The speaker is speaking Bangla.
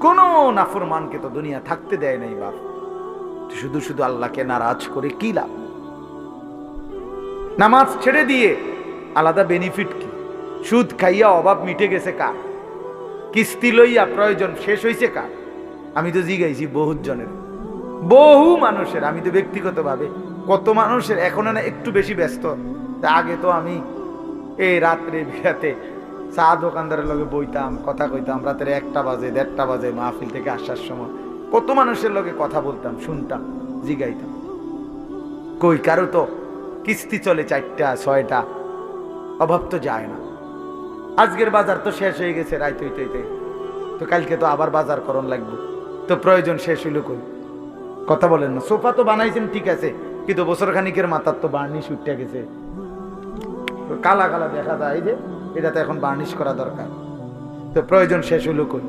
কোন নাফরমানকে তো দুনিয়া থাকতে দেয় নাই বাপ। শুধু শুধু আল্লাহকে নারাজ করে কি লাভ? নামাজ ছেড়ে দিয়ে আলাদা বেনিফিট কি? সুদ খাইয়া অভাব মিটে গেছে কার? কিস্তি লইয়া প্রয়োজন শেষ হয়েছে কার? আমি তো জিগাইছি বহুত জনের, বহু মানুষের। আমি তো ব্যক্তিগতভাবে কত মানুষের এখন না একটু বেশি ব্যস্ত। আগে তো আমি এই রাত্রে বিরাতে চা দোকানদারের লগে বইতাম, কথা কইতাম, রাতের 1টা বাজে 1:30টা বাজে মাহফিল থেকে আসার সময় কত মানুষের লগে কথা বলতাম, শুনতাম, জিগাইতাম। কই কারো তো কিস্তি চলে 4টা 6টা, অভাব তো যায় না। আজকের বাজার তো শেষ হয়ে গেছে রাত হইতে হইতে, তো কালকে তো আবার বাজার করণ লাগবে, তো প্রয়োজন শেষ হইল কই? কথা বলেন না। সোফা তো বানাইছেন ঠিক আছে, কিন্তু বছর খানিকের মাথার তো বার্নিশ উঠে গেছে, কালা কালা দেখা যায়, এই যে এটা তো এখন বার্নিশ করা দরকার, তো প্রয়োজন শেষ হইল কই?